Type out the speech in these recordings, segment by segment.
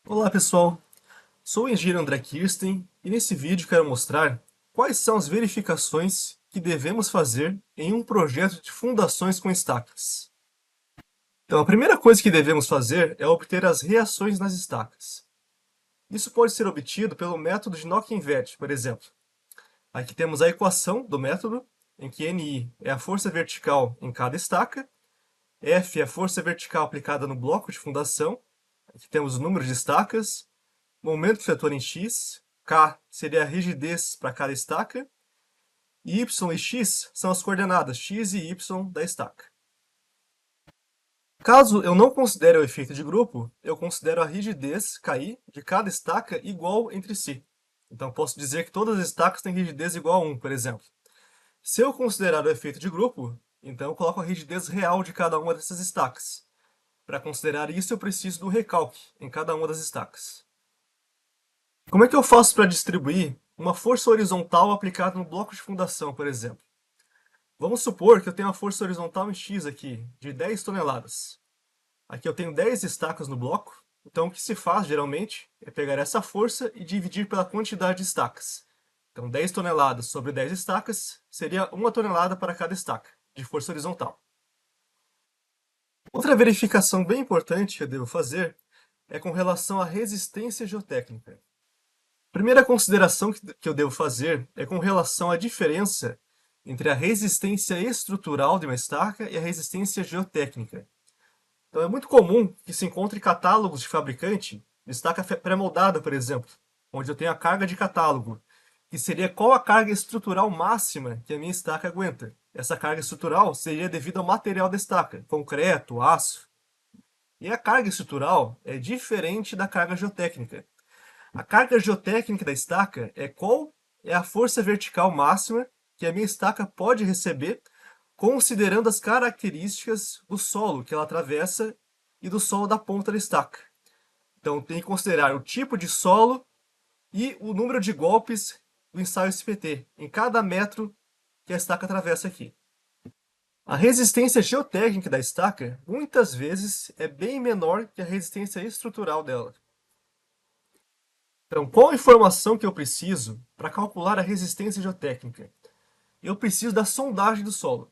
Olá pessoal, sou o engenheiro André Kirsten e nesse vídeo quero mostrar quais são as verificações que devemos fazer em um projeto de fundações com estacas. Então, a primeira coisa que devemos fazer é obter as reações nas estacas. Isso pode ser obtido pelo método de Knock-Inverted, por exemplo. Aqui temos a equação do método, em que Ni é a força vertical em cada estaca, F é a força vertical aplicada no bloco de fundação, aqui temos o número de estacas, momento do setor em X, K seria a rigidez para cada estaca, e Y e X são as coordenadas X e Y da estaca. Caso eu não considere o efeito de grupo, eu considero a rigidez, KI, de cada estaca igual entre si. Então posso dizer que todas as estacas têm rigidez igual a 1, por exemplo. Se eu considerar o efeito de grupo, então eu coloco a rigidez real de cada uma dessas estacas. Para considerar isso, eu preciso do recalque em cada uma das estacas. Como é que eu faço para distribuir uma força horizontal aplicada no bloco de fundação, por exemplo? Vamos supor que eu tenho uma força horizontal em X aqui, de 10 toneladas. Aqui eu tenho 10 estacas no bloco, então o que se faz geralmente é pegar essa força e dividir pela quantidade de estacas. Então 10 toneladas sobre 10 estacas seria 1 tonelada para cada estaca, de força horizontal. Outra verificação bem importante que eu devo fazer é com relação à resistência geotécnica. A primeira consideração que eu devo fazer é com relação à diferença entre a resistência estrutural de uma estaca e a resistência geotécnica. Então é muito comum que se encontre catálogos de fabricante de estaca pré-moldada, por exemplo, onde eu tenho a carga de catálogo, que seria qual a carga estrutural máxima que a minha estaca aguenta. Essa carga estrutural seria devido ao material da estaca, concreto, aço. E a carga estrutural é diferente da carga geotécnica. A carga geotécnica da estaca é qual é a força vertical máxima que a minha estaca pode receber, considerando as características do solo que ela atravessa e do solo da ponta da estaca. Então tem que considerar o tipo de solo e o número de golpes do ensaio SPT em cada metro que a estaca atravessa aqui. A resistência geotécnica da estaca muitas vezes é bem menor que a resistência estrutural dela. Então, qual a informação que eu preciso para calcular a resistência geotécnica? Eu preciso da sondagem do solo.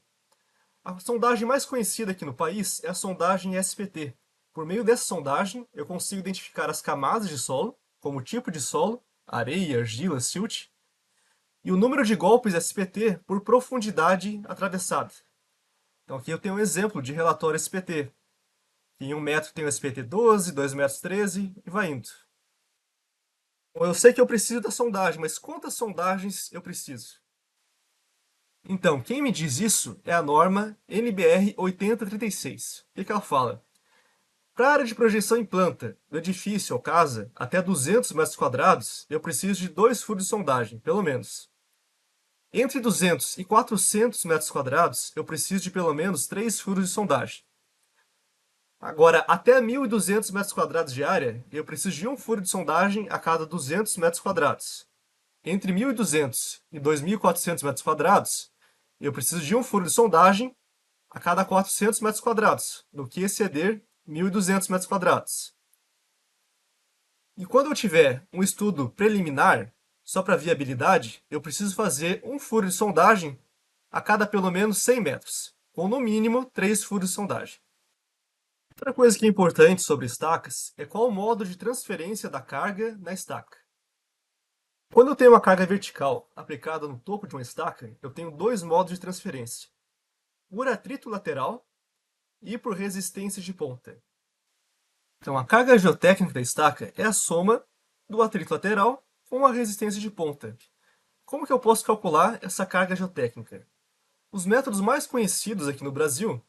A sondagem mais conhecida aqui no país é a sondagem SPT. Por meio dessa sondagem, eu consigo identificar as camadas de solo, como o tipo de solo, areia, argila, silt, e o número de golpes SPT por profundidade atravessada. Então aqui eu tenho um exemplo de relatório SPT. Em 1 metro tem o SPT 12, 2 metros 13 e vai indo. Bom, eu sei que eu preciso da sondagem, mas quantas sondagens eu preciso? Então, quem me diz isso é a norma NBR 8036. O que ela fala? Para a área de projeção em planta, do edifício ou casa, até 200 metros quadrados, eu preciso de 2 furos de sondagem, pelo menos. Entre 200 e 400 metros quadrados, eu preciso de pelo menos 3 furos de sondagem. Agora, até 1.200 metros quadrados de área, eu preciso de um furo de sondagem a cada 200 metros quadrados. Entre 1.200 e 2.400 metros quadrados, eu preciso de um furo de sondagem a cada 400 metros quadrados, no que exceder 1.200 metros quadrados. E quando eu tiver um estudo preliminar, só para viabilidade, eu preciso fazer um furo de sondagem a cada pelo menos 100 metros, com no mínimo 3 furos de sondagem. Outra coisa que é importante sobre estacas é qual o modo de transferência da carga na estaca. Quando eu tenho uma carga vertical aplicada no topo de uma estaca, eu tenho dois modos de transferência: por atrito lateral e por resistência de ponta. Então, a carga geotécnica da estaca é a soma do atrito lateral com a resistência de ponta. Como que eu posso calcular essa carga geotécnica? Os métodos mais conhecidos aqui no Brasil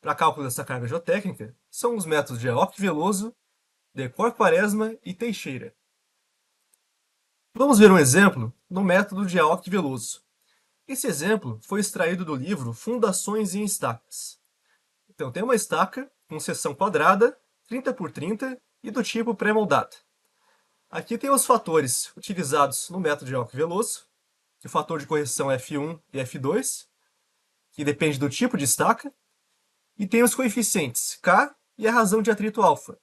para cálculo dessa carga geotécnica são os métodos de Aoki Veloso, Decor Quaresma e Teixeira. Vamos ver um exemplo no método de Aoki Veloso. Esse exemplo foi extraído do livro Fundações em Estacas. Então, tem uma estaca com seção quadrada, 30 por 30 e do tipo pré-moldado. Aqui tem os fatores utilizados no método de Aoki Veloso, que o fator de correção é F1 e F2, que depende do tipo de estaca, e tem os coeficientes K e a razão de atrito alfa,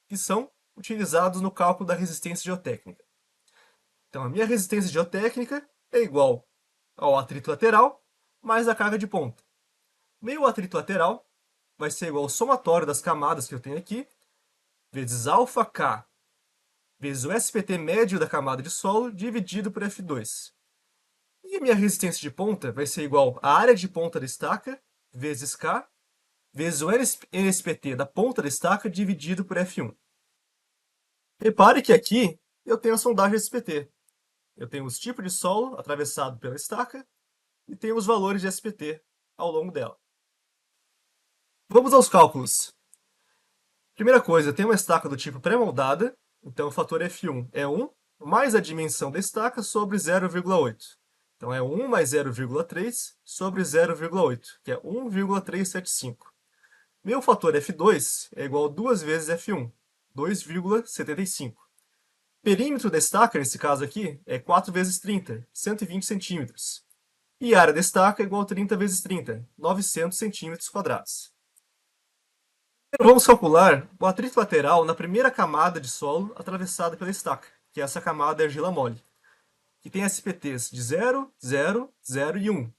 que são utilizados no cálculo da resistência geotécnica. Então, a minha resistência geotécnica é igual ao atrito lateral mais a carga de ponta. Meu atrito lateral vai ser igual ao somatório das camadas que eu tenho aqui, vezes αk, vezes o SPT médio da camada de solo, dividido por F2. E a minha resistência de ponta vai ser igual à área de ponta da estaca, vezes K, vezes o NSPT da ponta da estaca, dividido por F1. Repare que aqui eu tenho a sondagem SPT. Eu tenho os tipos de solo atravessado pela estaca e tenho os valores de SPT ao longo dela. Vamos aos cálculos. Primeira coisa, eu tenho uma estaca do tipo pré-moldada, então o fator F1 é 1, mais a dimensão da estaca sobre 0,8. Então é 1 mais 0,3 sobre 0,8, que é 1,375. Meu fator F2 é igual a 2 vezes F1, 2,75. Perímetro da estaca, nesse caso aqui, é 4 vezes 30, 120 centímetros. E a área da estaca é igual a 30 vezes 30, 900 centímetros quadrados. Vamos calcular o atrito lateral na primeira camada de solo atravessada pela estaca, que é essa camada de argila mole, que tem SPTs de 0, 0, 0 e 1.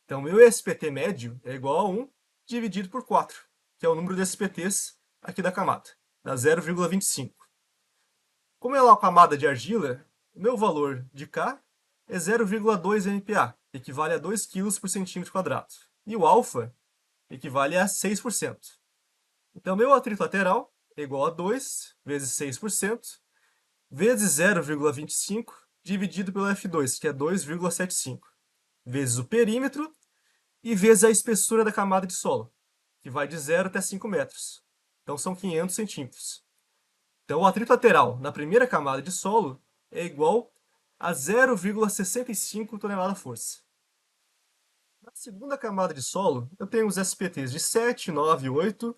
Então, meu SPT médio é igual a 1 dividido por 4, que é o número de SPTs aqui da camada, dá 0,25. Como é uma camada de argila, o meu valor de K é 0,2 MPa, equivale a 2 kg por centímetro quadrado. E o alfa equivale a 6%. Então, meu atrito lateral é igual a 2 vezes 6%, vezes 0,25, dividido pelo F2, que é 2,75, vezes o perímetro e vezes a espessura da camada de solo, que vai de 0 até 5 metros. Então, são 500 centímetros. Então, o atrito lateral na primeira camada de solo é igual a 0,65 tonelada-força. Na segunda camada de solo, eu tenho os SPTs de 7, 9, 8,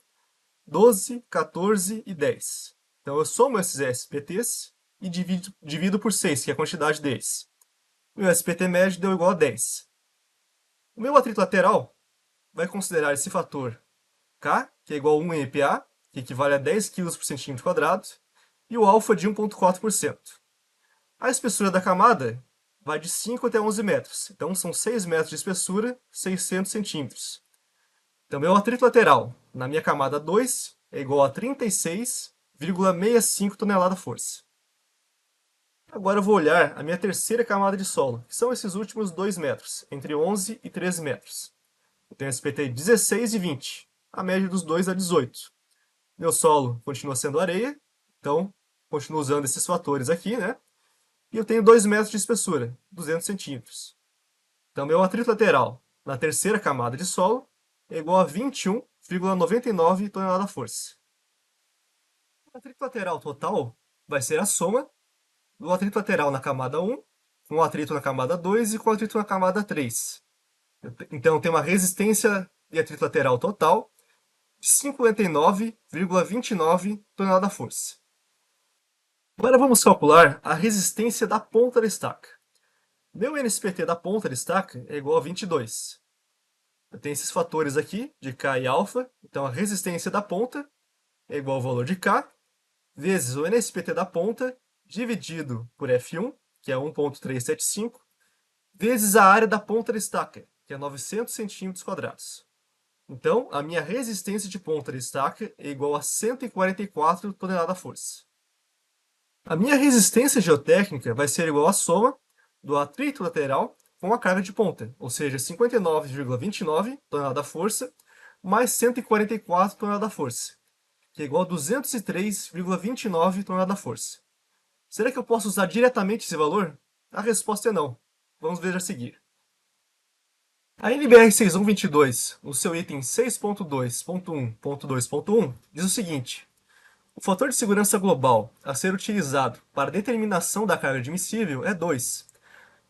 12, 14 e 10. Então, eu somo esses SPTs e divido por 6, que é a quantidade deles. Meu SPT médio deu igual a 10. O meu atrito lateral vai considerar esse fator K, que é igual a 1 MPa, que equivale a 10 kg por centímetro quadrado, e o alfa de 1,4%. A espessura da camada vai de 5 até 11 metros, então são 6 metros de espessura, 600 centímetros. Então, meu atrito lateral na minha camada 2 é igual a 36,65 tonelada-força. Agora eu vou olhar a minha terceira camada de solo, que são esses últimos 2 metros, entre 11 e 13 metros. Eu tenho SPT 16 e 20, a média dos dois é 18. Meu solo continua sendo areia, então continuo usando esses fatores aqui, né? E eu tenho 2 metros de espessura, 200 centímetros. Então, meu atrito lateral na terceira camada de solo é igual a 21,99 tonelada-força. O atrito lateral total vai ser a soma do atrito lateral na camada 1, com o atrito na camada 2 e com o atrito na camada 3. Então, tem uma resistência de atrito lateral total de 59,29 tonelada-força. Agora vamos calcular a resistência da ponta da estaca. Meu NSPT da ponta da estaca é igual a 22. Eu tenho esses fatores aqui, de K e alfa, então a resistência da ponta é igual ao valor de K, vezes o NSPT da ponta, dividido por F1, que é 1,375, vezes a área da ponta da estaca, que é 900 centímetros quadrados. Então, a minha resistência de ponta da estaca é igual a 144 tonelada-força. A minha resistência geotécnica vai ser igual à soma do atrito lateral com a carga de ponta, ou seja, 59,29 tonelada-força mais 144 tonelada-força, que é igual a 203,29 tonelada-força. Será que eu posso usar diretamente esse valor? A resposta é não. Vamos ver a seguir. A NBR 6122, no seu item 6.2.1.2.1, diz o seguinte: o fator de segurança global a ser utilizado para a determinação da carga admissível é 2.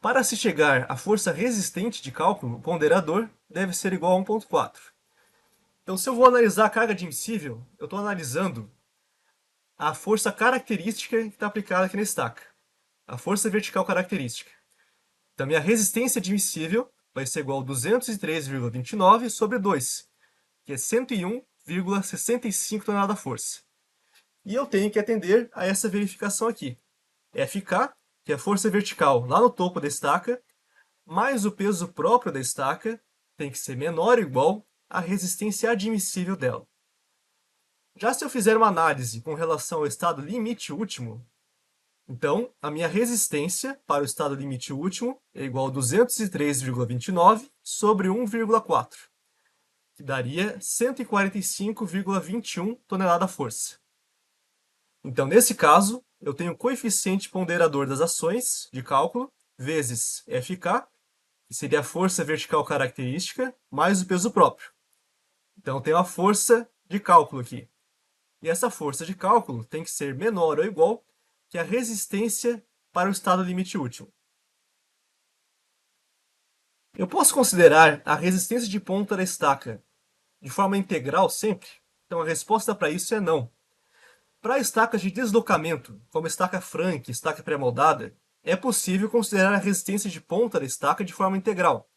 Para se chegar à força resistente de cálculo, o ponderador deve ser igual a 1,4. Então, se eu vou analisar a carga admissível, eu estou analisando a força característica que está aplicada aqui na estaca, a força vertical característica. Então, minha resistência admissível vai ser igual a 203,29 sobre 2, que é 101,65 tonelada-força. E eu tenho que atender a essa verificação aqui. FK, que é a força vertical lá no topo da estaca, mais o peso próprio da estaca tem que ser menor ou igual à resistência admissível dela. Já se eu fizer uma análise com relação ao estado limite último, então a minha resistência para o estado limite último é igual a 203,29 sobre 1,4, que daria 145,21 tonelada-força. Então, nesse caso, eu tenho o coeficiente ponderador das ações de cálculo vezes FK, que seria a força vertical característica, mais o peso próprio. Então, eu tenho a força de cálculo aqui. E essa força de cálculo tem que ser menor ou igual que a resistência para o estado limite último. Eu posso considerar a resistência de ponta da estaca de forma integral sempre? Então, a resposta para isso é não. Para estacas de deslocamento, como estaca franca e estaca pré-moldada, é possível considerar a resistência de ponta da estaca de forma integral.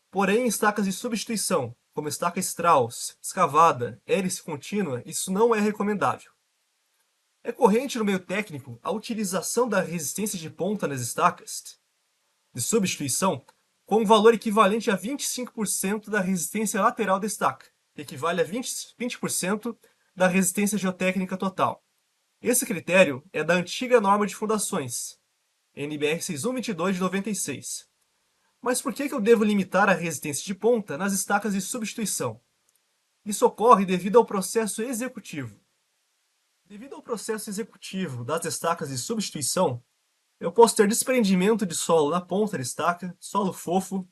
Porém, em estacas de substituição, como estaca Strauss, escavada, hélice contínua, isso não é recomendável. É corrente no meio técnico a utilização da resistência de ponta nas estacas de substituição com um valor equivalente a 25% da resistência lateral da estaca, que equivale a 20% da resistência geotécnica total. Esse critério é da antiga norma de fundações, NBR 6122 de 96. Mas por que eu devo limitar a resistência de ponta nas estacas de substituição? Isso ocorre devido ao processo executivo. Devido ao processo executivo das estacas de substituição, eu posso ter desprendimento de solo na ponta da estaca, solo fofo,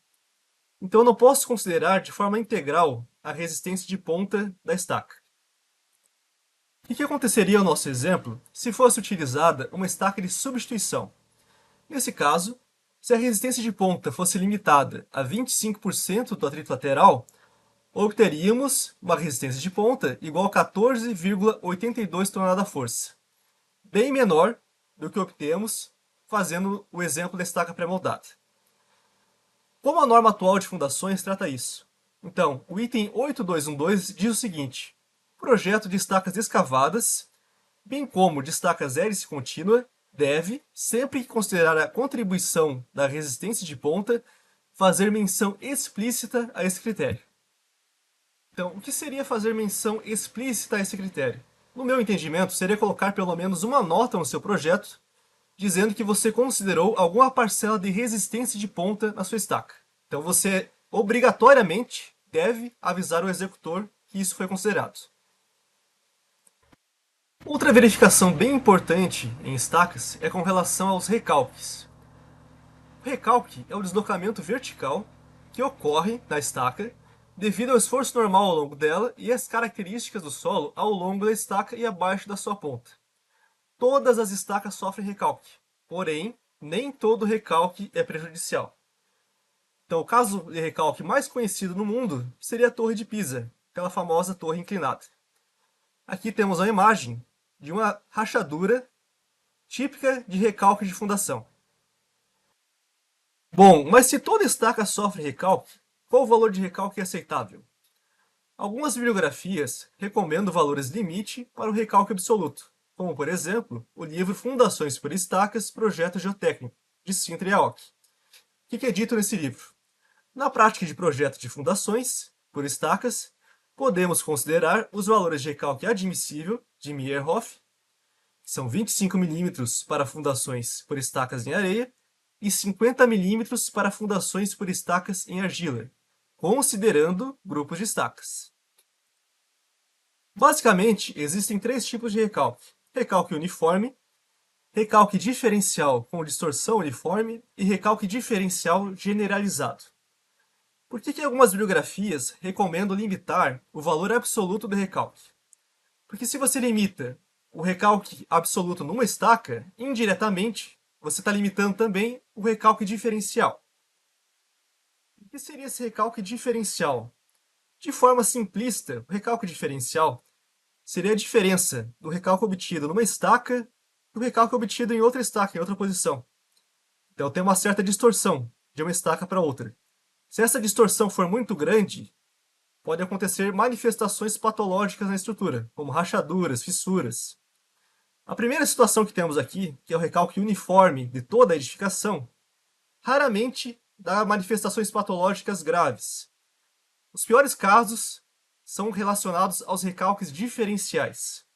então eu não posso considerar de forma integral a resistência de ponta da estaca. O que aconteceria no nosso exemplo se fosse utilizada uma estaca de substituição? Nesse caso, se a resistência de ponta fosse limitada a 25% do atrito lateral, obteríamos uma resistência de ponta igual a 14,82 tonelada-força, bem menor do que obtemos fazendo o exemplo da estaca pré-moldada. Como a norma atual de fundações trata isso? Então, o item 8212 diz o seguinte: projeto de estacas escavadas, bem como de estacas hélice contínua, deve, sempre que considerar a contribuição da resistência de ponta, fazer menção explícita a esse critério. Então, o que seria fazer menção explícita a esse critério? No meu entendimento, seria colocar pelo menos uma nota no seu projeto dizendo que você considerou alguma parcela de resistência de ponta na sua estaca. Então você obrigatoriamente deve avisar o executor que isso foi considerado. Outra verificação bem importante em estacas é com relação aos recalques. O recalque é o deslocamento vertical que ocorre na estaca devido ao esforço normal ao longo dela e às características do solo ao longo da estaca e abaixo da sua ponta. Todas as estacas sofrem recalque, porém, nem todo recalque é prejudicial. Então, o caso de recalque mais conhecido no mundo seria a Torre de Pisa, aquela famosa torre inclinada. Aqui temos a imagem de uma rachadura típica de recalque de fundação. Bom, mas se toda estaca sofre recalque, qual o valor de recalque aceitável? Algumas bibliografias recomendam valores limite para o recalque absoluto, como, por exemplo, o livro Fundações por Estacas, Projeto Geotécnico, de Sintra e Aoki. O que é dito nesse livro? Na prática de projeto de fundações por estacas, podemos considerar os valores de recalque admissível de Meyerhoff, que são 25 mm para fundações por estacas em areia e 50 mm para fundações por estacas em argila, considerando grupos de estacas. Basicamente, existem três tipos de recalque: recalque uniforme, recalque diferencial com distorção uniforme e recalque diferencial generalizado. Por que algumas bibliografias recomendam limitar o valor absoluto do recalque? Porque se você limita o recalque absoluto numa estaca, indiretamente, você está limitando também o recalque diferencial. O que seria esse recalque diferencial? De forma simplista, o recalque diferencial seria a diferença do recalque obtido numa estaca do recalque obtido em outra estaca, em outra posição. Então tem uma certa distorção de uma estaca para outra. Se essa distorção for muito grande, pode acontecer manifestações patológicas na estrutura, como rachaduras, fissuras. A primeira situação que temos aqui, que é o recalque uniforme de toda a edificação, raramente dá manifestações patológicas graves. Os piores casos são relacionados aos recalques diferenciais.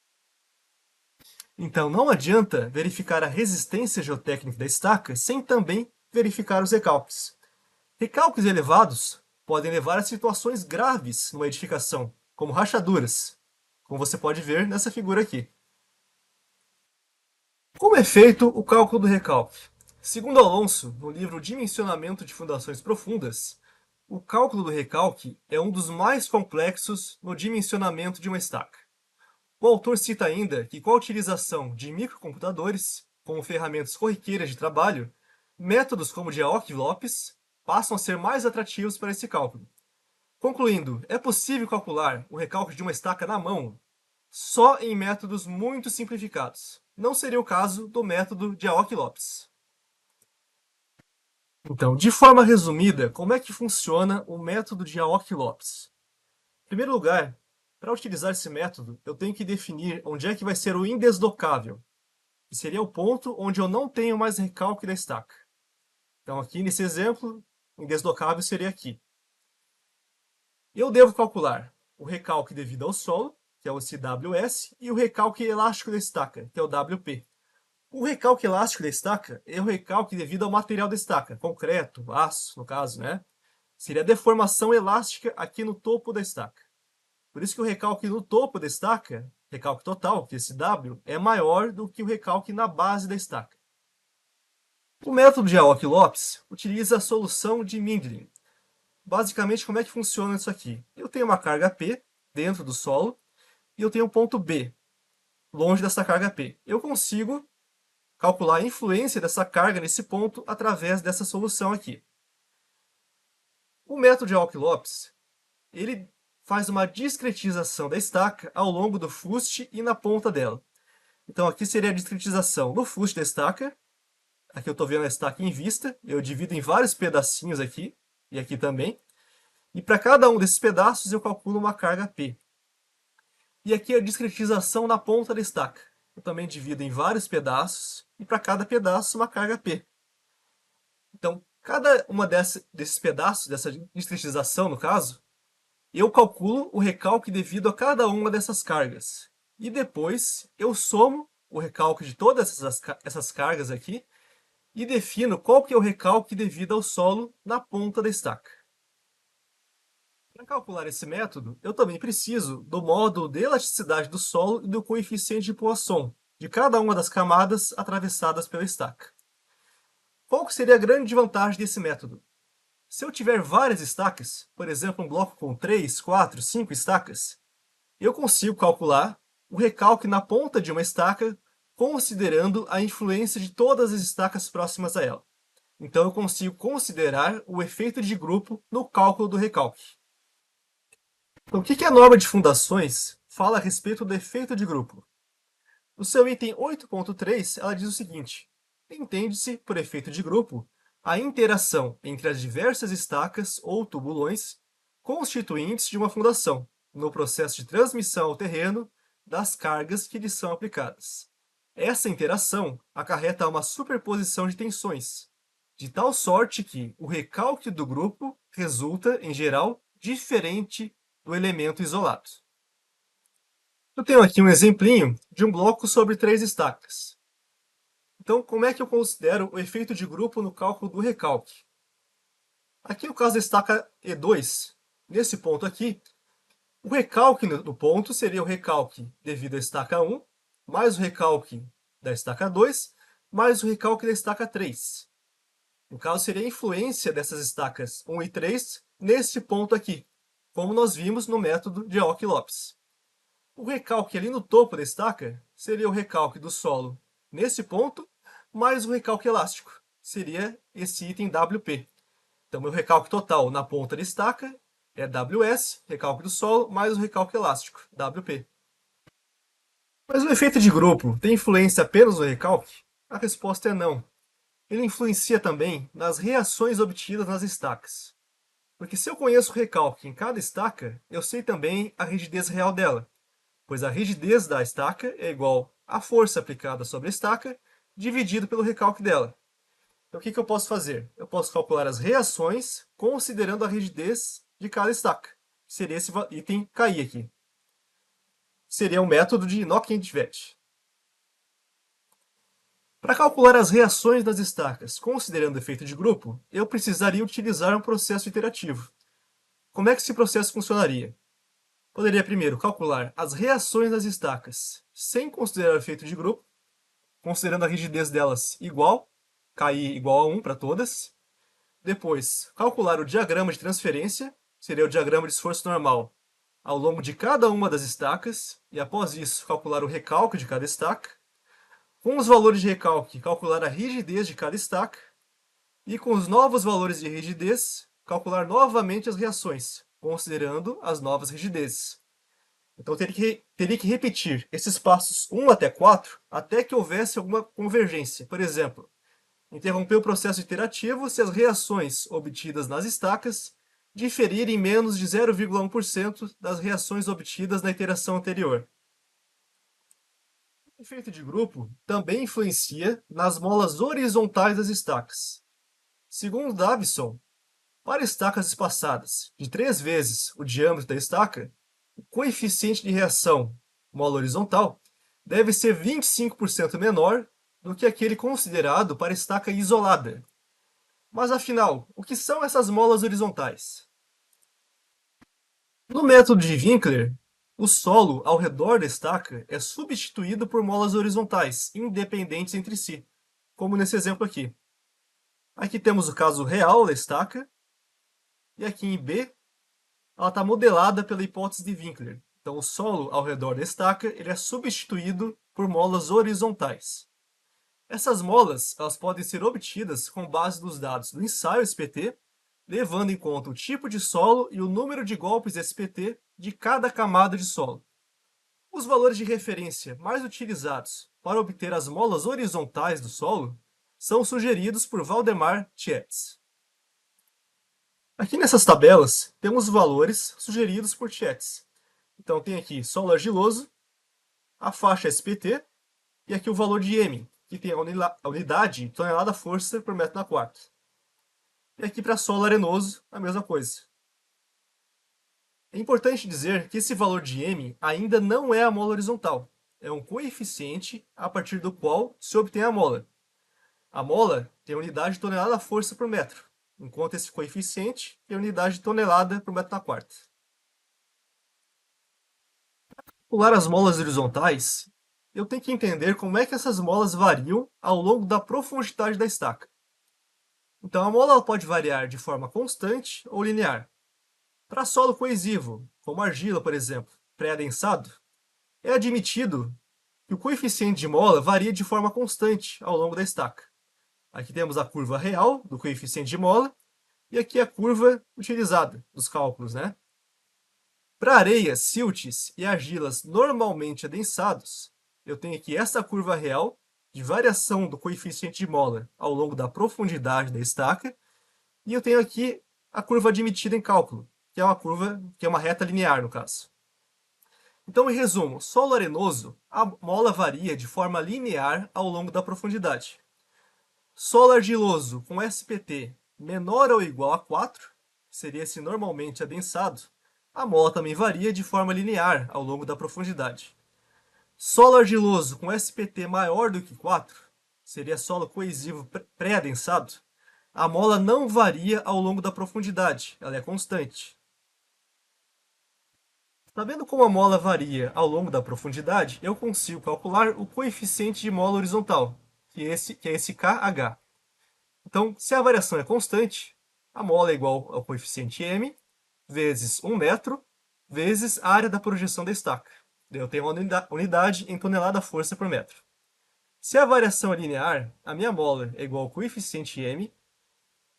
Então, não adianta verificar a resistência geotécnica da estaca sem também verificar os recalques. Recalques elevados podem levar a situações graves numa edificação, como rachaduras, como você pode ver nessa figura aqui. Como é feito o cálculo do recalque? Segundo Alonso, no livro Dimensionamento de Fundações Profundas, o cálculo do recalque é um dos mais complexos no dimensionamento de uma estaca. O autor cita ainda que, com a utilização de microcomputadores como ferramentas corriqueiras de trabalho, métodos como o de Aoki-Lopes passam a ser mais atrativos para esse cálculo. Concluindo, é possível calcular o recalque de uma estaca na mão só em métodos muito simplificados. Não seria o caso do método de Aoki-Lopes. Então, de forma resumida, como é que funciona o método de Aoki-Lopes? Em primeiro lugar, para utilizar esse método, eu tenho que definir onde é que vai ser o indeslocável, que seria o ponto onde eu não tenho mais recalque da estaca. Então, aqui nesse exemplo, o indeslocável seria aqui. Eu devo calcular o recalque devido ao solo, que é o CWS, e o recalque elástico da estaca, que é o WP. O recalque elástico da estaca é o recalque devido ao material da estaca, concreto, aço, no caso, né? Seria a deformação elástica aqui no topo da estaca. Por isso que o recalque no topo da estaca, recalque total, que esse W, é maior do que o recalque na base da estaca. O método de Aoki-Lopes utiliza a solução de Mindlin. Basicamente, como é que funciona isso aqui? Eu tenho uma carga P dentro do solo e eu tenho um ponto B, longe dessa carga P. Eu consigo calcular a influência dessa carga nesse ponto através dessa solução aqui. O método de Aoki-Lopes, ele faz uma discretização da estaca ao longo do fuste e na ponta dela. Então aqui seria a discretização no fuste da estaca. Aqui eu estou vendo a estaca em vista, eu divido em vários pedacinhos aqui, e aqui também. E para cada um desses pedaços eu calculo uma carga P. E aqui a discretização na ponta da estaca. Eu também divido em vários pedaços, e para cada pedaço uma carga P. Então, cada uma desses pedaços, dessa discretização no caso, eu calculo o recalque devido a cada uma dessas cargas. E depois eu somo o recalque de todas essas cargas aqui e defino qual que é o recalque devido ao solo na ponta da estaca. Para calcular esse método, eu também preciso do módulo de elasticidade do solo e do coeficiente de Poisson de cada uma das camadas atravessadas pela estaca. Qual que seria a grande vantagem desse método? Se eu tiver várias estacas, por exemplo, um bloco com 3, 4, 5 estacas, eu consigo calcular o recalque na ponta de uma estaca considerando a influência de todas as estacas próximas a ela. Então eu consigo considerar o efeito de grupo no cálculo do recalque. Então, o que a norma de fundações fala a respeito do efeito de grupo? No seu item 8.3, ela diz o seguinte: entende-se, por efeito de grupo, a interação entre as diversas estacas ou tubulões constituintes de uma fundação, no processo de transmissão ao terreno das cargas que lhes são aplicadas. Essa interação acarreta uma superposição de tensões, de tal sorte que o recalque do grupo resulta, em geral, diferente do elemento isolado. Eu tenho aqui um exemplinho de um bloco sobre 3 estacas. Então, como é que eu considero o efeito de grupo no cálculo do recalque? Aqui no caso da estaca E2, nesse ponto aqui, o recalque do ponto seria o recalque devido à estaca 1, mais o recalque da estaca 2, mais o recalque da estaca 3. No caso, seria a influência dessas estacas 1 e 3 nesse ponto aqui, como nós vimos no método de Aoki-Lopes. O recalque ali no topo da estaca seria o recalque do solo nesse ponto, mais o recalque elástico, seria esse item WP. Então, meu recalque total na ponta da estaca é WS, recalque do solo, mais o recalque elástico, WP. Mas o efeito de grupo tem influência apenas no recalque? A resposta é não. Ele influencia também nas reações obtidas nas estacas. Porque se eu conheço o recalque em cada estaca, eu sei também a rigidez real dela, pois a rigidez da estaca é igual a força aplicada sobre a estaca dividido pelo recalque dela. Então, o que eu posso fazer? Eu posso calcular as reações considerando a rigidez de cada estaca. Seria esse item KI aqui. Seria um método de Knock-and-Vet. Para calcular as reações das estacas, considerando o efeito de grupo, eu precisaria utilizar um processo iterativo. Como é que esse processo funcionaria? Poderia primeiro calcular as reações das estacas, sem considerar o efeito de grupo, considerando a rigidez delas igual, KI igual a 1 para todas. Depois, calcular o diagrama de transferência, seria o diagrama de esforço normal, ao longo de cada uma das estacas, e após isso, calcular o recalque de cada estaca. Com os valores de recalque, calcular a rigidez de cada estaca. E com os novos valores de rigidez, calcular novamente as reações, considerando as novas rigidezes. Então, teria que repetir esses passos 1 até 4 até que houvesse alguma convergência. Por exemplo, interromper o processo iterativo se as reações obtidas nas estacas diferirem menos de 0,1% das reações obtidas na iteração anterior. O efeito de grupo também influencia nas molas horizontais das estacas. Segundo Davison, para estacas espaçadas de 3 vezes o diâmetro da estaca, o coeficiente de reação mola horizontal deve ser 25% menor do que aquele considerado para estaca isolada. Mas afinal, o que são essas molas horizontais? No método de Winkler, o solo ao redor da estaca é substituído por molas horizontais, independentes entre si, como nesse exemplo aqui. Aqui temos o caso real da estaca, e aqui em B, ela está modelada pela hipótese de Winkler. Então, o solo ao redor da estaca ele é substituído por molas horizontais. Essas molas elas podem ser obtidas com base nos dados do ensaio SPT, levando em conta o tipo de solo e o número de golpes SPT de cada camada de solo. Os valores de referência mais utilizados para obter as molas horizontais do solo são sugeridos por Valdemar Tietz. Aqui nessas tabelas temos os valores sugeridos por Tietz. Então tem aqui solo argiloso, a faixa SPT e aqui o valor de M, que tem a unidade tonelada-força por metro na quarta. E aqui para solo arenoso, a mesma coisa. É importante dizer que esse valor de M ainda não é a mola horizontal. É um coeficiente a partir do qual se obtém a mola. A mola tem a unidade tonelada-força por metro, enquanto esse coeficiente tem a unidade tonelada por metro na quarta. Para calcular as molas horizontais, eu tenho que entender como é que essas molas variam ao longo da profundidade da estaca. Então, a mola pode variar de forma constante ou linear. Para solo coesivo, como argila, por exemplo, pré-adensado, é admitido que o coeficiente de mola varia de forma constante ao longo da estaca. Aqui temos a curva real do coeficiente de mola e aqui a curva utilizada dos cálculos, né? Para areias, siltes e argilas normalmente adensados, eu tenho aqui essa curva real de variação do coeficiente de mola ao longo da profundidade da estaca e eu tenho aqui a curva admitida em cálculo, que é uma curva, que é uma reta linear no caso. Então, em resumo, solo arenoso, a mola varia de forma linear ao longo da profundidade. Solo argiloso com SPT menor ou igual a 4, que seria esse normalmente adensado, a mola também varia de forma linear ao longo da profundidade. Solo argiloso com SPT maior do que 4, seria solo coesivo pré-adensado, a mola não varia ao longo da profundidade, ela é constante. Sabendo como a mola varia ao longo da profundidade, eu consigo calcular o coeficiente de mola horizontal, que é esse KH. Então, se a variação é constante, a mola é igual ao coeficiente m vezes 1 metro vezes a área da projeção da estaca. Eu tenho uma unidade em tonelada-força por metro. Se a variação é linear, a minha mola é igual ao coeficiente m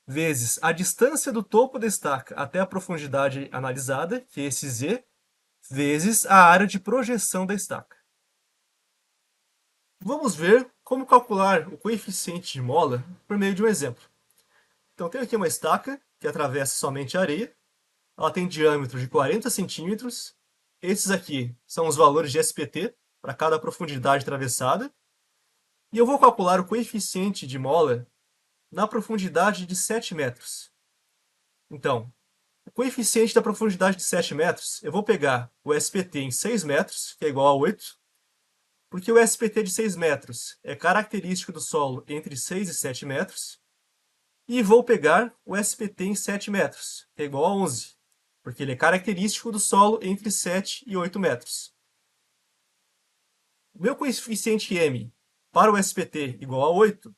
vezes a distância do topo da estaca até a profundidade analisada, que é esse z, vezes a área de projeção da estaca. Vamos ver como calcular o coeficiente de mola por meio de um exemplo. Então, tenho aqui uma estaca que atravessa somente a areia. Ela tem diâmetro de 40 centímetros. Esses aqui são os valores de SPT. para cada profundidade atravessada. E eu vou calcular o coeficiente de mola na profundidade de 7 metros. Então, o coeficiente da profundidade de 7 metros, eu vou pegar o SPT em 6 metros, que é igual a 8, porque o SPT de 6 metros é característico do solo entre 6 e 7 metros, e vou pegar o SPT em 7 metros, que é igual a 11, porque ele é característico do solo entre 7 e 8 metros. O meu coeficiente M para o SPT igual a 8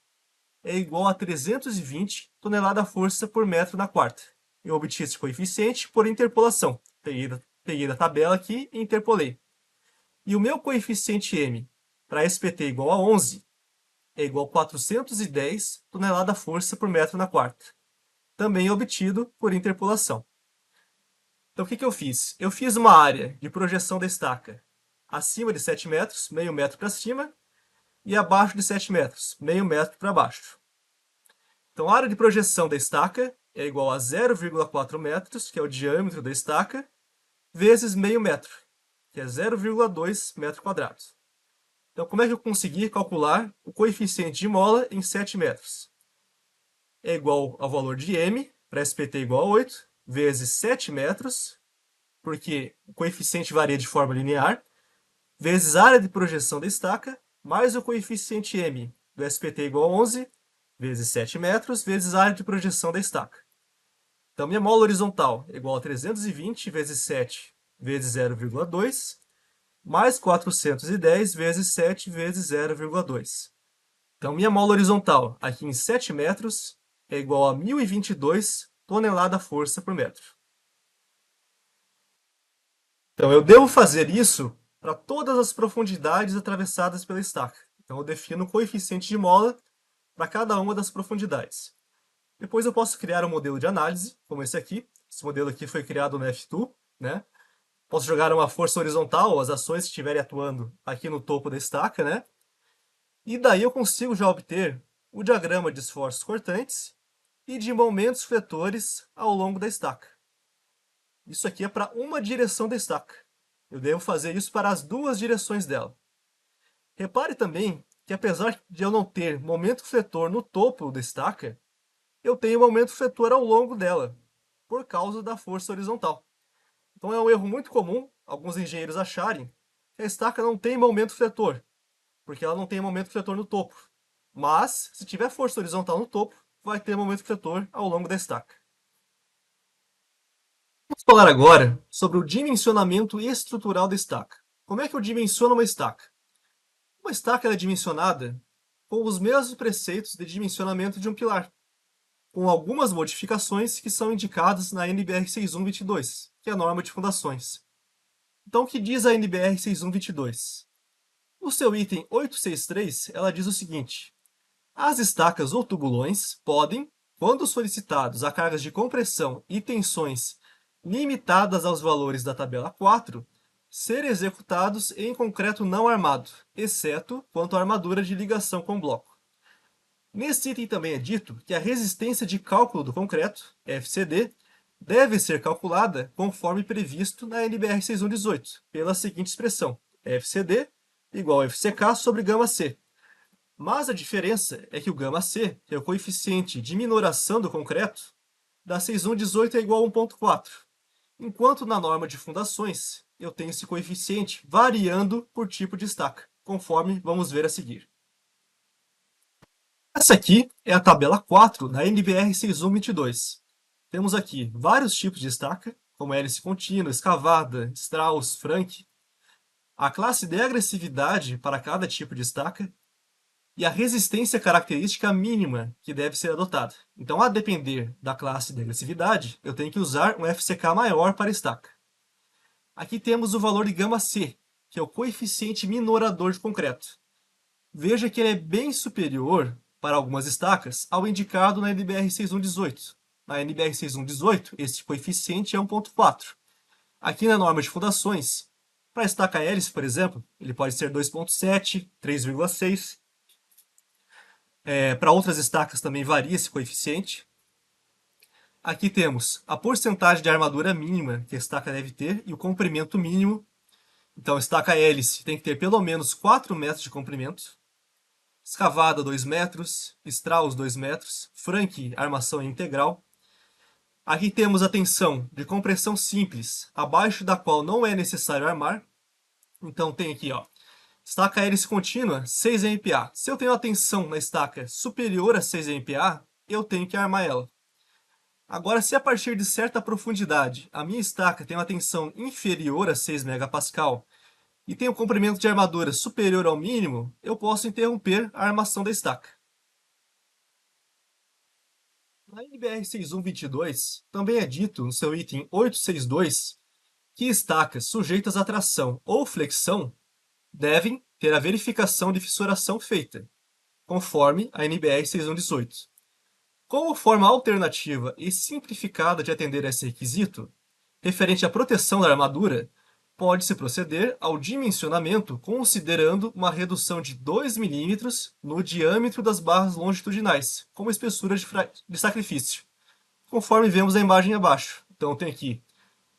é igual a 320 tonelada-força por metro na quarta. Eu obtive esse coeficiente por interpolação. Peguei da tabela aqui e interpolei. E o meu coeficiente M para SPT igual a 11 é igual a 410 tonelada-força por metro na quarta. Também obtido por interpolação. Então o que eu fiz? Eu fiz uma área de projeção da estaca acima de 7 metros, meio metro para cima, e abaixo de 7 metros, meio metro para baixo. Então a área de projeção da estaca é igual a 0,4 metros, que é o diâmetro da estaca, vezes meio metro, que é 0,2 metros quadrados. Então como é que eu consegui calcular o coeficiente de mola em 7 metros? É igual ao valor de M, para SPT igual a 8, vezes 7 metros, porque o coeficiente varia de forma linear, vezes a área de projeção da estaca, mais o coeficiente M do SPT igual a 11, vezes 7 metros, vezes a área de projeção da estaca. Então, minha mola horizontal é igual a 320 vezes 7 vezes 0,2, mais 410 vezes 7 vezes 0,2. Então, minha mola horizontal aqui em 7 metros é igual a 1.022 tonelada-força por metro. Então, eu devo fazer isso para todas as profundidades atravessadas pela estaca. Então, eu defino o coeficiente de mola para cada uma das profundidades. Depois eu posso criar um modelo de análise, como esse aqui. Esse modelo aqui foi criado no F2, né? Posso jogar uma força horizontal, as ações que estiverem atuando aqui no topo da estaca, né? E daí eu consigo já obter o diagrama de esforços cortantes e de momentos fletores ao longo da estaca. Isso aqui é para uma direção da estaca. Eu devo fazer isso para as duas direções dela. Repare também que apesar de eu não ter momento fletor no topo da estaca, eu tenho momento fletor ao longo dela, por causa da força horizontal. Então é um erro muito comum alguns engenheiros acharem que a estaca não tem momento fletor, porque ela não tem momento fletor no topo. Mas, se tiver força horizontal no topo, vai ter momento fletor ao longo da estaca. Vamos falar agora sobre o dimensionamento estrutural da estaca. Como é que eu dimensiono uma estaca? Uma estaca é dimensionada com os mesmos preceitos de dimensionamento de um pilar, com algumas modificações que são indicadas na NBR 6122, que é a norma de fundações. Então, o que diz a NBR 6122? No seu item 863, ela diz o seguinte: as estacas ou tubulões podem, quando solicitados a cargas de compressão e tensões limitadas aos valores da tabela 4, ser executados em concreto não armado, exceto quanto à armadura de ligação com bloco. Nesse item também é dito que a resistência de cálculo do concreto, FCD, deve ser calculada conforme previsto na NBR 6118, pela seguinte expressão: FCD igual a FCK sobre γC. Mas a diferença é que o γC, que é o coeficiente de minoração do concreto, da 6118 é igual a 1,4, enquanto na norma de fundações eu tenho esse coeficiente variando por tipo de estaca, conforme vamos ver a seguir. Essa aqui é a tabela 4 da NBR 6122. Temos aqui vários tipos de estaca, como hélice contínua, escavada, Strauss, Frank, a classe de agressividade para cada tipo de estaca e a resistência característica mínima que deve ser adotada. Então, a depender da classe de agressividade, eu tenho que usar um FCK maior para a estaca. Aqui temos o valor de γC, que é o coeficiente minorador de concreto. Veja que ele é bem superior, para algumas estacas, ao indicado na NBR 6118. Na NBR 6118, esse coeficiente é 1,4. Aqui na norma de fundações, para a estaca hélice, por exemplo, ele pode ser 2,7, 3,6. Para outras estacas também varia esse coeficiente. Aqui temos a porcentagem de armadura mínima que a estaca deve ter e o comprimento mínimo. Então, estaca hélice tem que ter pelo menos 4 metros de comprimento, escavada 2 metros, Strauss 2 metros, Frank armação integral. Aqui temos a tensão de compressão simples, abaixo da qual não é necessário armar. Então tem aqui, ó, estaca hélice contínua, 6 MPa. Se eu tenho a tensão na estaca superior a 6 MPa, eu tenho que armar ela. Agora, se a partir de certa profundidade a minha estaca tem uma tensão inferior a 6 MPa e tem um comprimento de armadura superior ao mínimo, eu posso interromper a armação da estaca. Na NBR 6122, também é dito no seu item 862 que estacas sujeitas a tração ou flexão devem ter a verificação de fissuração feita, conforme a NBR 6118. Como forma alternativa e simplificada de atender a esse requisito, referente à proteção da armadura, pode-se proceder ao dimensionamento considerando uma redução de 2 milímetros no diâmetro das barras longitudinais, como espessura de sacrifício, conforme vemos na imagem abaixo. Então tem aqui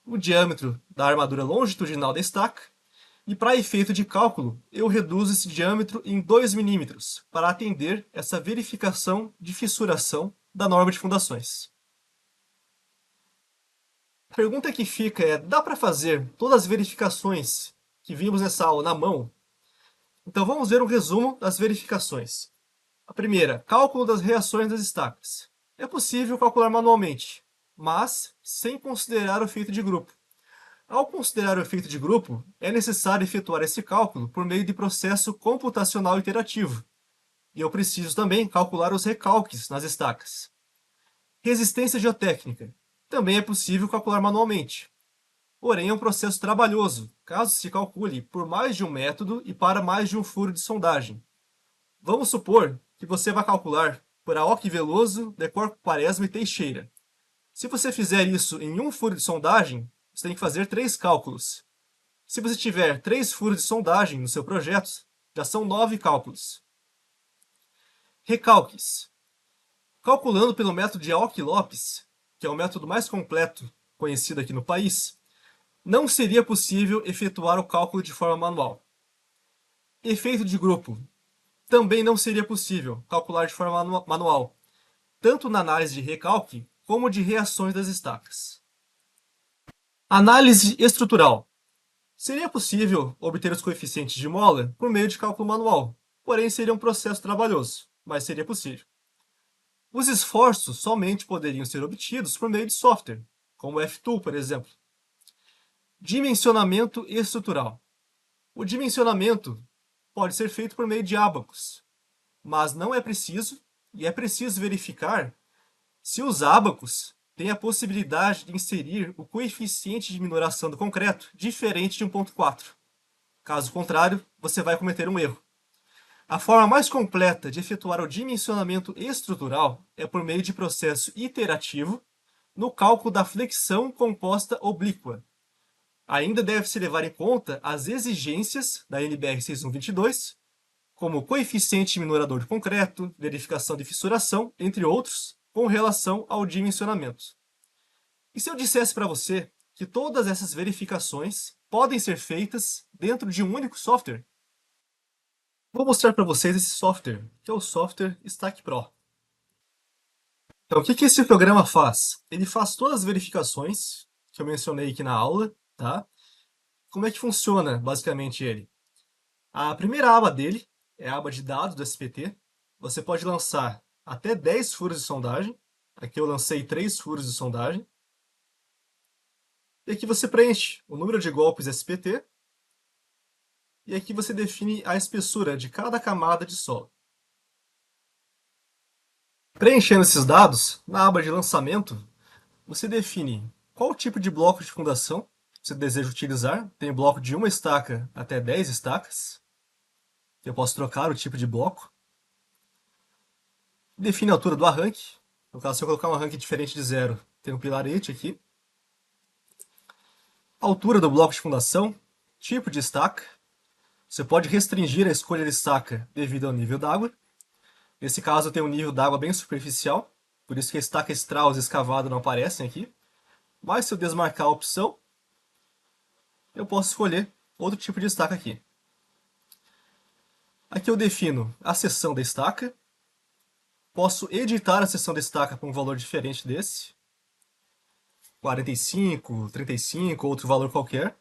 o diâmetro da armadura longitudinal da estaca, e para efeito de cálculo, eu reduzo esse diâmetro em 2 milímetros para atender essa verificação de fissuração da norma de fundações. A pergunta que fica é, dá para fazer todas as verificações que vimos nessa aula na mão? Então vamos ver um resumo das verificações. A primeira, cálculo das reações das estacas. É possível calcular manualmente, mas sem considerar o efeito de grupo. Ao considerar o efeito de grupo, é necessário efetuar esse cálculo por meio de processo computacional iterativo. E eu preciso também calcular os recalques nas estacas. Resistência geotécnica. Também é possível calcular manualmente. Porém, é um processo trabalhoso, caso se calcule por mais de um método e para mais de um furo de sondagem. Vamos supor que você vai calcular por Aoki Veloso, Decorco Quaresma e Teixeira. Se você fizer isso em um furo de sondagem, você tem que fazer 3 cálculos. Se você tiver 3 furos de sondagem no seu projeto, já são 9 cálculos. Recalques. Calculando pelo método de Aoki-Lopes, que é o método mais completo conhecido aqui no país, não seria possível efetuar o cálculo de forma manual. Efeito de grupo. Também não seria possível calcular de forma manual, tanto na análise de recalque como de reações das estacas. Análise estrutural. Seria possível obter os coeficientes de mola por meio de cálculo manual, porém seria um processo trabalhoso, mas seria possível. Os esforços somente poderiam ser obtidos por meio de software, como o F-Tool, por exemplo. Dimensionamento estrutural. O dimensionamento pode ser feito por meio de ábacos, mas não é preciso, e é preciso verificar se os ábacos têm a possibilidade de inserir o coeficiente de minoração do concreto diferente de 1.4. Caso contrário, você vai cometer um erro. A forma mais completa de efetuar o dimensionamento estrutural é por meio de processo iterativo no cálculo da flexão composta oblíqua. Ainda deve-se levar em conta as exigências da NBR 6122, como coeficiente minorador de concreto, verificação de fissuração, entre outros, com relação ao dimensionamento. E se eu dissesse para você que todas essas verificações podem ser feitas dentro de um único software? Vou mostrar para vocês esse software, que é o software Stack Pro. Então, o que esse programa faz? Ele faz todas as verificações que eu mencionei aqui na aula, tá? Como é que funciona, basicamente, ele? A primeira aba dele é a aba de dados do SPT. Você pode lançar até 10 furos de sondagem. Aqui eu lancei 3 furos de sondagem. E aqui você preenche o número de golpes SPT. E aqui você define a espessura de cada camada de solo. Preenchendo esses dados, na aba de lançamento, você define qual tipo de bloco de fundação você deseja utilizar. Tem bloco de 1 estaca até 10 estacas. Eu posso trocar o tipo de bloco. Define a altura do arranque. No caso, se eu colocar um arranque diferente de 0, tem um pilarete aqui. Altura do bloco de fundação. Tipo de estaca. Você pode restringir a escolha de estaca devido ao nível d'água. Nesse caso, eu tenho um nível d'água bem superficial, por isso que a estaca Strauss escavada não aparecem aqui. Mas se eu desmarcar a opção, eu posso escolher outro tipo de estaca aqui. Aqui eu defino a seção da estaca. Posso editar a seção da estaca para um valor diferente desse. 45, 35, outro valor qualquer.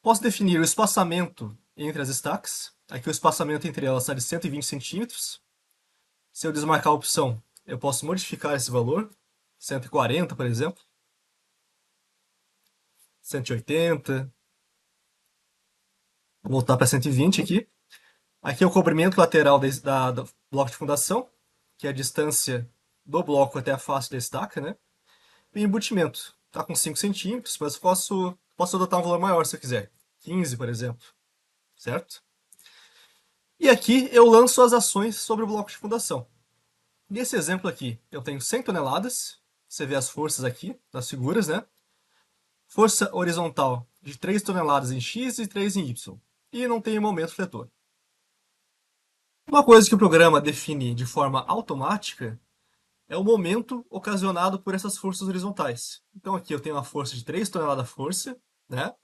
Posso definir o espaçamento entre as estacas. Aqui o espaçamento entre elas está de 120 centímetros. Se eu desmarcar a opção, eu posso modificar esse valor. 140, por exemplo. 180. Vou voltar para 120 aqui. Aqui é o comprimento lateral do bloco de fundação, que é a distância do bloco até a face da estaca, né? E embutimento. Está com 5 centímetros, mas posso adotar um valor maior se eu quiser. 15, por exemplo. Certo? E aqui eu lanço as ações sobre o bloco de fundação. Nesse exemplo aqui, eu tenho 100 toneladas. Você vê as forças aqui, das figuras, né? Força horizontal de 3 toneladas em X e 3 em Y. E não tem momento fletor. Uma coisa que o programa define de forma automática é o momento ocasionado por essas forças horizontais. Então aqui eu tenho uma força de 3 toneladas força, né?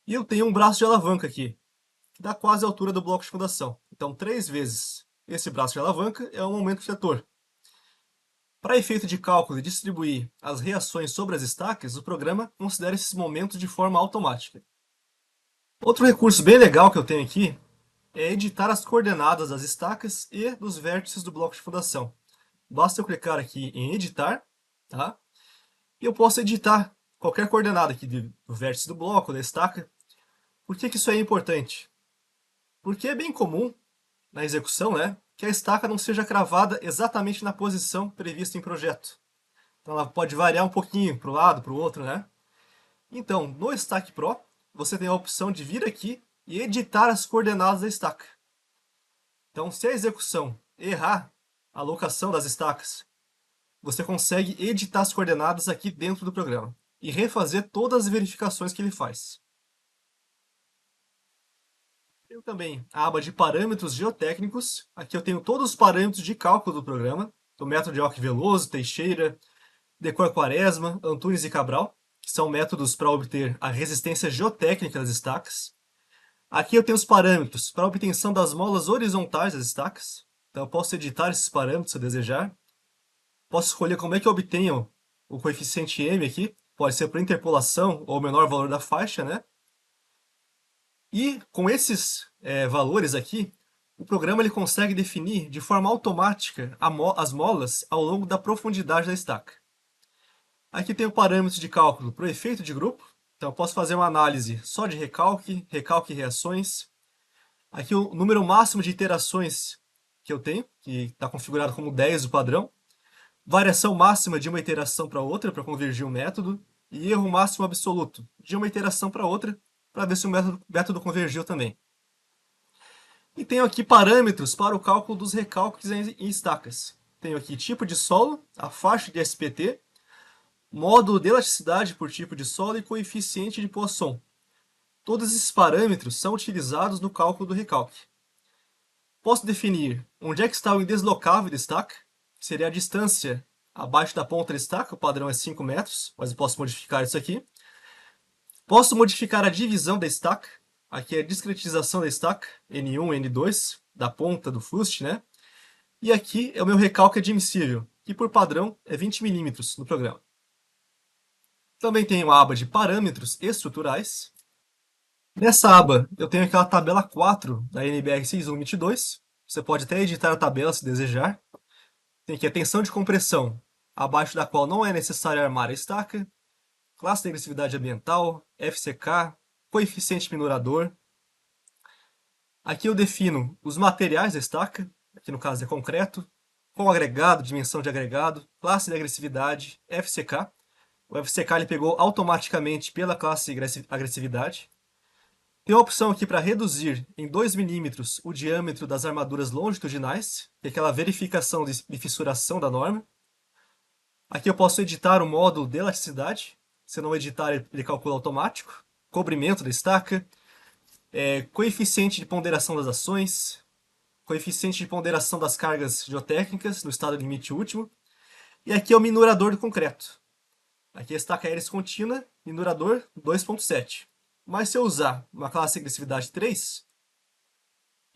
E eu tenho um braço de alavanca aqui, que dá quase a altura do bloco de fundação. Então 3 vezes esse braço de alavanca é o momento fletor. Para efeito de cálculo e distribuir as reações sobre as estacas, o programa considera esses momentos de forma automática. Outro recurso bem legal que eu tenho aqui é editar as coordenadas das estacas e dos vértices do bloco de fundação. Basta eu clicar aqui em editar, tá? E eu posso editar qualquer coordenada aqui do vértice do bloco, da estaca. Por que isso é importante? Porque é bem comum na execução, né, que a estaca não seja cravada exatamente na posição prevista em projeto. Então ela pode variar um pouquinho para o lado, para o outro, né? Então, no Stack Pro, você tem a opção de vir aqui e editar as coordenadas da estaca. Então, se a execução errar a alocação das estacas, você consegue editar as coordenadas aqui dentro do programa e refazer todas as verificações que ele faz. Tenho também a aba de parâmetros geotécnicos. Aqui eu tenho todos os parâmetros de cálculo do programa, do método de Ock-Veloso, Teixeira, Decor-Quaresma, Antunes e Cabral, que são métodos para obter a resistência geotécnica das estacas. Aqui eu tenho os parâmetros para a obtenção das molas horizontais das estacas. Então eu posso editar esses parâmetros se eu desejar. Posso escolher como é que eu obtenho o coeficiente M aqui. Pode ser por interpolação ou o menor valor da faixa, né? E com esses valores aqui, o programa ele consegue definir de forma automática as molas ao longo da profundidade da estaca. Aqui tem o parâmetro de cálculo para o efeito de grupo. Então eu posso fazer uma análise só de recalque, recalque e reações. Aqui o número máximo de iterações que eu tenho, que está configurado como 10 do padrão. Variação máxima de uma iteração para outra para convergir o método. E erro máximo absoluto de uma iteração para outra para ver se o método convergiu também. E tenho aqui parâmetros para o cálculo dos recalques em estacas. Tenho aqui tipo de solo, a faixa de SPT, módulo de elasticidade por tipo de solo e coeficiente de Poisson. Todos esses parâmetros são utilizados no cálculo do recalque. Posso definir onde é que está o indeslocável da estaca, que seria a distância abaixo da ponta da estaca, o padrão é 5 metros, mas eu posso modificar isso aqui. Posso modificar a divisão da estaca, aqui é a discretização da estaca, N1, N2, da ponta do fuste, né? E aqui é o meu recalque admissível, que por padrão é 20 milímetros no programa. Também tenho a aba de parâmetros estruturais. Nessa aba eu tenho aquela tabela 4 da NBR 6122. Você pode até editar a tabela se desejar. Tem aqui a tensão de compressão, abaixo da qual não é necessário armar a estaca, classe de agressividade ambiental, FCK, coeficiente minorador. Aqui eu defino os materiais da estaca, aqui no caso é concreto, com agregado, dimensão de agregado, classe de agressividade, FCK. O FCK ele pegou automaticamente pela classe agressividade. Tem a opção aqui para reduzir em 2 milímetros o diâmetro das armaduras longitudinais, que é aquela verificação de fissuração da norma. Aqui eu posso editar o módulo de elasticidade. Se não editar, ele calcula automático. Cobrimento da estaca, coeficiente de ponderação das ações, coeficiente de ponderação das cargas geotécnicas no estado limite último. E aqui é o minorador do concreto. Aqui a estaca hélice contínua, minorador 2.7. Mas se eu usar uma classe de agressividade 3,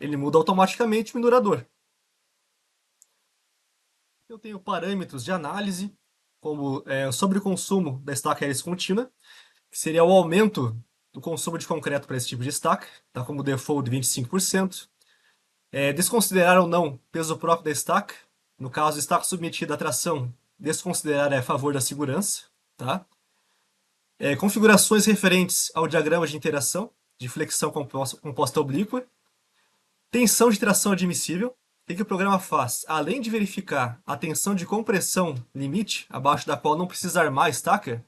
ele muda automaticamente o minorador. Eu tenho parâmetros de análise, como o sobreconsumo da estaca hélice contínua, que seria o aumento do consumo de concreto para esse tipo de estaca, tá como default de 25%. Desconsiderar ou não peso próprio da estaca, no caso, estaca submetida à tração, desconsiderar é a favor da segurança, tá? Configurações referentes ao diagrama de interação, de flexão composta oblíqua, tensão de tração admissível. O que o programa faz? Além de verificar a tensão de compressão limite, abaixo da qual não precisa armar a estaca,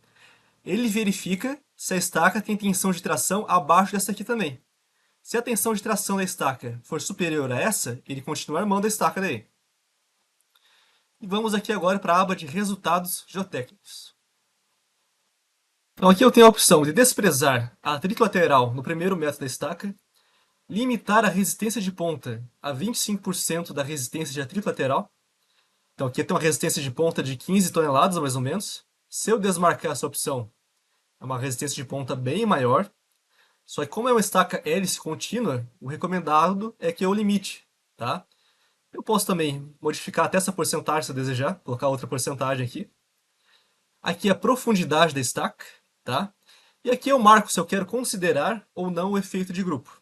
ele verifica se a estaca tem tensão de tração abaixo dessa aqui também. Se a tensão de tração da estaca for superior a essa, ele continua armando a estaca daí. E vamos aqui agora para a aba de resultados geotécnicos. Então aqui eu tenho a opção de desprezar a atrito lateral no primeiro método da estaca, limitar a resistência de ponta a 25% da resistência de atrito lateral. Então aqui tem uma resistência de ponta de 15 toneladas, mais ou menos. Se eu desmarcar essa opção, é uma resistência de ponta bem maior. Só que como é uma estaca hélice contínua, o recomendado é que eu limite, tá? Eu posso também modificar até essa porcentagem se eu desejar, colocar outra porcentagem aqui. Aqui é a profundidade da estaca, tá? E aqui eu marco se eu quero considerar ou não o efeito de grupo.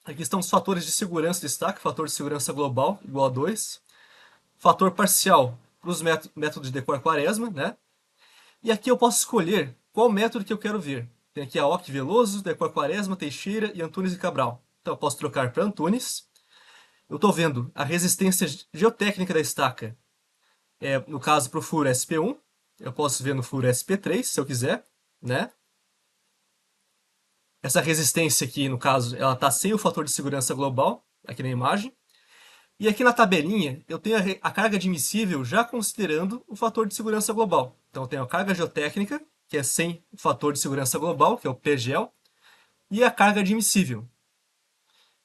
Aqui estão os fatores de segurança da estaca, fator de segurança global igual a 2, fator parcial para os métodos de Decor-Quaresma, né? E aqui eu posso escolher qual método que eu quero ver. Tem aqui a Ock Veloso, Decor-Quaresma, Teixeira e Antunes e Cabral. Então eu posso trocar para Antunes. Eu estou vendo a resistência geotécnica da estaca, no caso para o furo SP1. Eu posso ver no furo SP3, se eu quiser, né? Essa resistência aqui, no caso, ela está sem o fator de segurança global, aqui na imagem. E aqui na tabelinha, eu tenho a carga admissível já considerando o fator de segurança global. Então eu tenho a carga geotécnica, que é sem o fator de segurança global, que é o PGEL, e a carga admissível.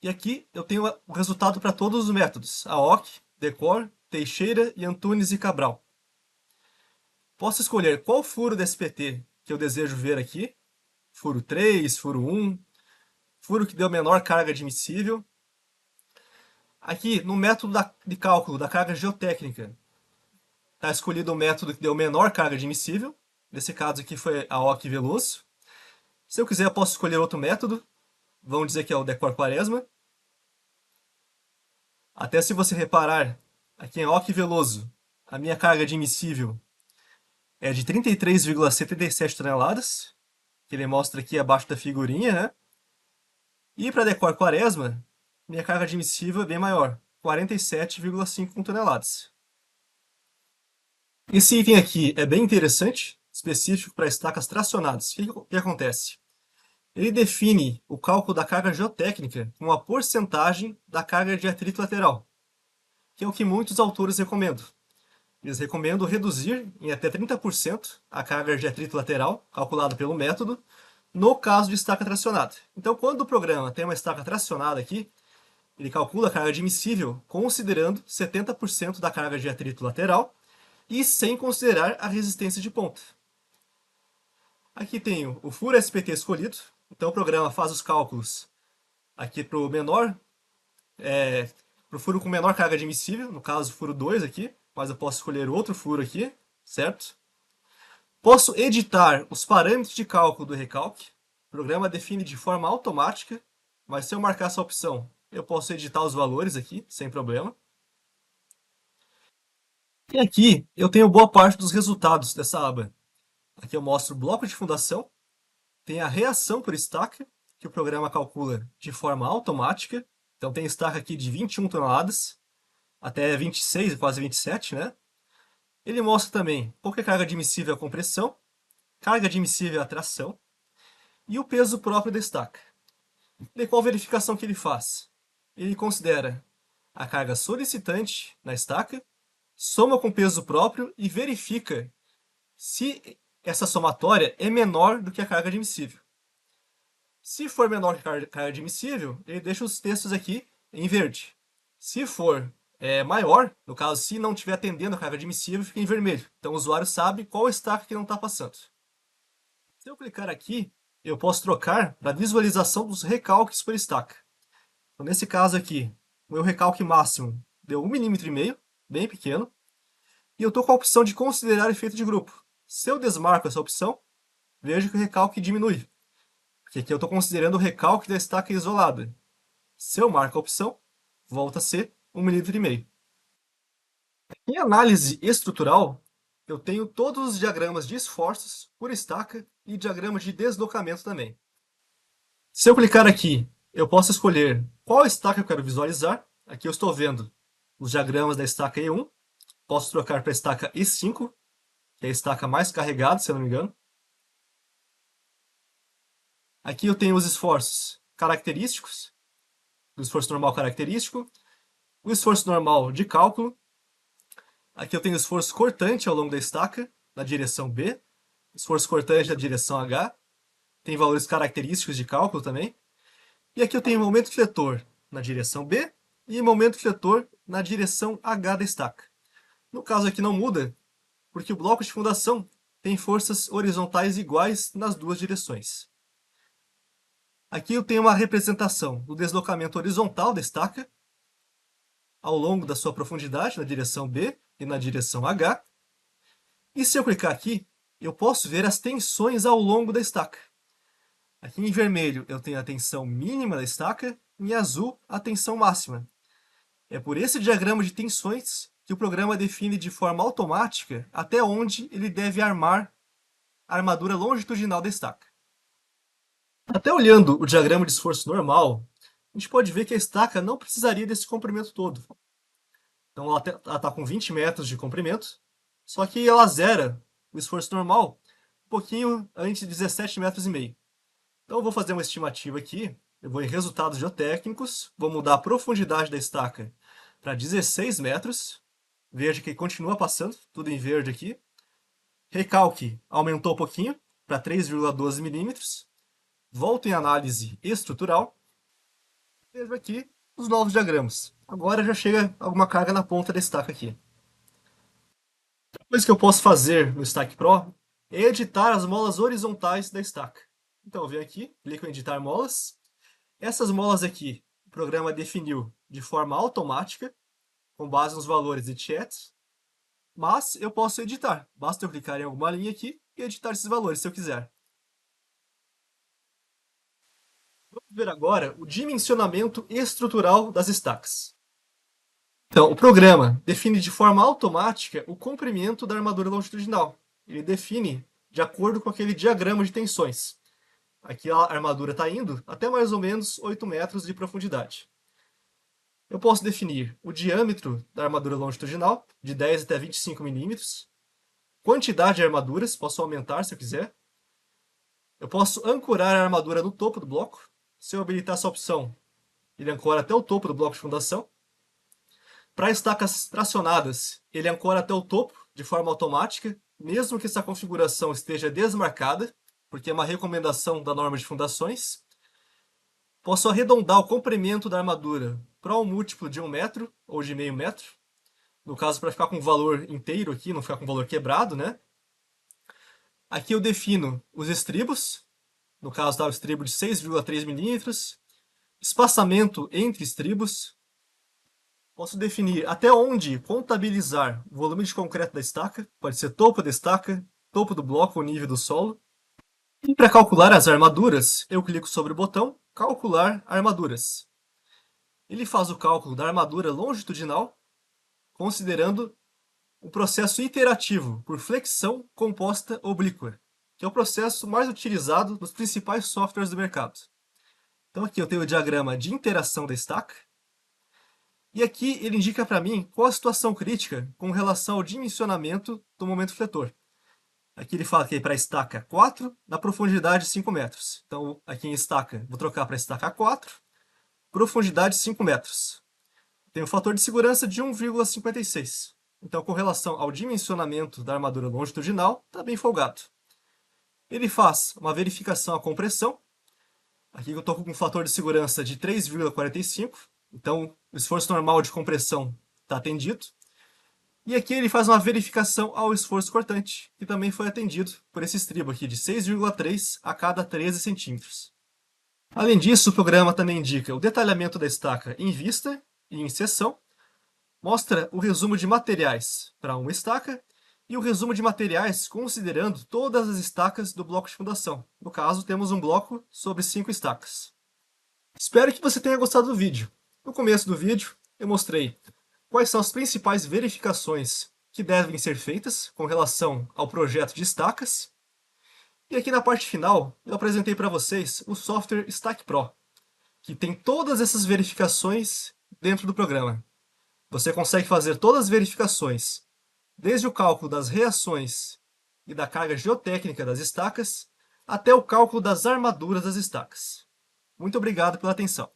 E aqui eu tenho o resultado para todos os métodos, a Ock, Decor, Teixeira e Antunes e Cabral. Posso escolher qual furo da SPT que eu desejo ver aqui, furo 3, furo 1, furo que deu menor carga admissível. Aqui, no método de cálculo da carga geotécnica, está escolhido o método que deu menor carga admissível. Nesse caso aqui foi a Ock Veloso. Se eu quiser, eu posso escolher outro método. Vamos dizer que é o Decor-Quaresma. Até se você reparar, aqui em Ock Veloso, a minha carga admissível é de 33,77 toneladas, que ele mostra aqui abaixo da figurinha, né? E para Decor-Quaresma, minha carga admissível é bem maior, 47,5 toneladas. Esse item aqui é bem interessante, específico para estacas tracionadas. O que acontece? Ele define o cálculo da carga geotécnica com a porcentagem da carga de atrito lateral, que é o que muitos autores recomendam. Eles recomendam reduzir em até 30% a carga de atrito lateral, calculada pelo método, no caso de estaca tracionada. Então, quando o programa tem uma estaca tracionada aqui, ele calcula a carga admissível considerando 70% da carga de atrito lateral e sem considerar a resistência de ponta. Aqui tenho o furo SPT escolhido, então o programa faz os cálculos aqui para o furo com menor carga admissível, no caso o furo 2 aqui, mas eu posso escolher outro furo aqui, certo? Posso editar os parâmetros de cálculo do recalque, o programa define de forma automática, mas se eu marcar essa opção, eu posso editar os valores aqui, sem problema. E aqui eu tenho boa parte dos resultados dessa aba. Aqui eu mostro o bloco de fundação, tem a reação por estaca, que o programa calcula de forma automática. Então tem estaca aqui de 21 toneladas, até 26, quase 27, né? Ele mostra também qual que é a carga admissível à compressão, carga admissível à tração e o peso próprio da estaca. E qual verificação que ele faz? Ele considera a carga solicitante na estaca, soma com peso próprio e verifica se essa somatória é menor do que a carga admissível. Se for menor que a carga admissível, ele deixa os textos aqui em verde. Se for maior, no caso, se não estiver atendendo a carga admissível, fica em vermelho. Então o usuário sabe qual estaca que não está passando. Se eu clicar aqui, eu posso trocar para visualização dos recalques por estaca. Então, nesse caso aqui, o meu recalque máximo deu 1,5 mm, bem pequeno, e eu estou com a opção de considerar efeito de grupo. Se eu desmarco essa opção, vejo que o recalque diminui, porque aqui eu estou considerando o recalque da estaca isolada. Se eu marco a opção, volta a ser 1,5 mm. Em análise estrutural, eu tenho todos os diagramas de esforços por estaca e diagrama de deslocamento também. Se eu clicar aqui, eu posso escolher qual estaca eu quero visualizar. Aqui eu estou vendo os diagramas da estaca E1. Posso trocar para a estaca E5, que é a estaca mais carregada, se eu não me engano. Aqui eu tenho os esforços característicos, o esforço normal característico, o esforço normal de cálculo. Aqui eu tenho o esforço cortante ao longo da estaca, na direção B, esforço cortante na direção H, tem valores característicos de cálculo também. E aqui eu tenho momento fletor na direção B e momento fletor na direção H da estaca. No caso aqui não muda, porque o bloco de fundação tem forças horizontais iguais nas duas direções. Aqui eu tenho uma representação do deslocamento horizontal da estaca ao longo da sua profundidade na direção B e na direção H. E se eu clicar aqui, eu posso ver as tensões ao longo da estaca. Aqui em vermelho eu tenho a tensão mínima da estaca, em azul a tensão máxima. É por esse diagrama de tensões que o programa define de forma automática até onde ele deve armar a armadura longitudinal da estaca. Até olhando o diagrama de esforço normal, a gente pode ver que a estaca não precisaria desse comprimento todo. Então ela está com 20 metros de comprimento, só que ela zera o esforço normal um pouquinho antes de 17,5 metros. Então eu vou fazer uma estimativa aqui, eu vou em resultados geotécnicos, vou mudar a profundidade da estaca para 16 metros, veja que continua passando, tudo em verde aqui. Recalque aumentou um pouquinho, para 3,12 milímetros. Volto em análise estrutural, vejo aqui os novos diagramas. Agora já chega alguma carga na ponta da estaca aqui. A coisa que eu posso fazer no Stack Pro é editar as molas horizontais da estaca. Então eu venho aqui, clico em editar molas. Essas molas aqui, o programa definiu de forma automática, com base nos valores de chat, mas eu posso editar. Basta eu clicar em alguma linha aqui e editar esses valores se eu quiser. Vamos ver agora o dimensionamento estrutural das stacks. Então, o programa define de forma automática o comprimento da armadura longitudinal. Ele define de acordo com aquele diagrama de tensões. Aqui a armadura está indo até mais ou menos 8 metros de profundidade. Eu posso definir o diâmetro da armadura longitudinal, de 10 até 25 milímetros. Quantidade de armaduras, posso aumentar se eu quiser. Eu posso ancorar a armadura no topo do bloco. Se eu habilitar essa opção, ele ancora até o topo do bloco de fundação. Para estacas tracionadas, ele ancora até o topo, de forma automática, mesmo que essa configuração esteja desmarcada, porque é uma recomendação da norma de fundações. Posso arredondar o comprimento da armadura para um múltiplo de 1 metro ou de meio metro. No caso, para ficar com o valor inteiro aqui, não ficar com o valor quebrado, né? Aqui eu defino os estribos. No caso, está o estribo de 6,3 milímetros. Espaçamento entre estribos. Posso definir até onde contabilizar o volume de concreto da estaca. Pode ser topo da estaca, topo do bloco ou nível do solo. E para calcular as armaduras, eu clico sobre o botão Calcular Armaduras. Ele faz o cálculo da armadura longitudinal, considerando o processo iterativo por flexão composta oblíqua, que é o processo mais utilizado nos principais softwares do mercado. Então aqui eu tenho o diagrama de interação da estaca, e aqui ele indica para mim qual a situação crítica com relação ao dimensionamento do momento fletor. Aqui ele fala que é para a estaca 4, na profundidade 5 metros. Então, aqui em estaca, vou trocar para a estaca 4, profundidade 5 metros. Tem um fator de segurança de 1,56. Então, com relação ao dimensionamento da armadura longitudinal, está bem folgado. Ele faz uma verificação à compressão. Aqui eu estou com um fator de segurança de 3,45. Então, o esforço normal de compressão está atendido. E aqui ele faz uma verificação ao esforço cortante, que também foi atendido por esse estribo aqui de 6,3 a cada 13 centímetros. Além disso, o programa também indica o detalhamento da estaca em vista e em seção, mostra o resumo de materiais para uma estaca e o resumo de materiais considerando todas as estacas do bloco de fundação. No caso, temos um bloco sobre 5 estacas. Espero que você tenha gostado do vídeo. No começo do vídeo, eu mostrei quais são as principais verificações que devem ser feitas com relação ao projeto de estacas. E aqui na parte final, eu apresentei para vocês o software Stack Pro, que tem todas essas verificações dentro do programa. Você consegue fazer todas as verificações, desde o cálculo das reações e da carga geotécnica das estacas, até o cálculo das armaduras das estacas. Muito obrigado pela atenção.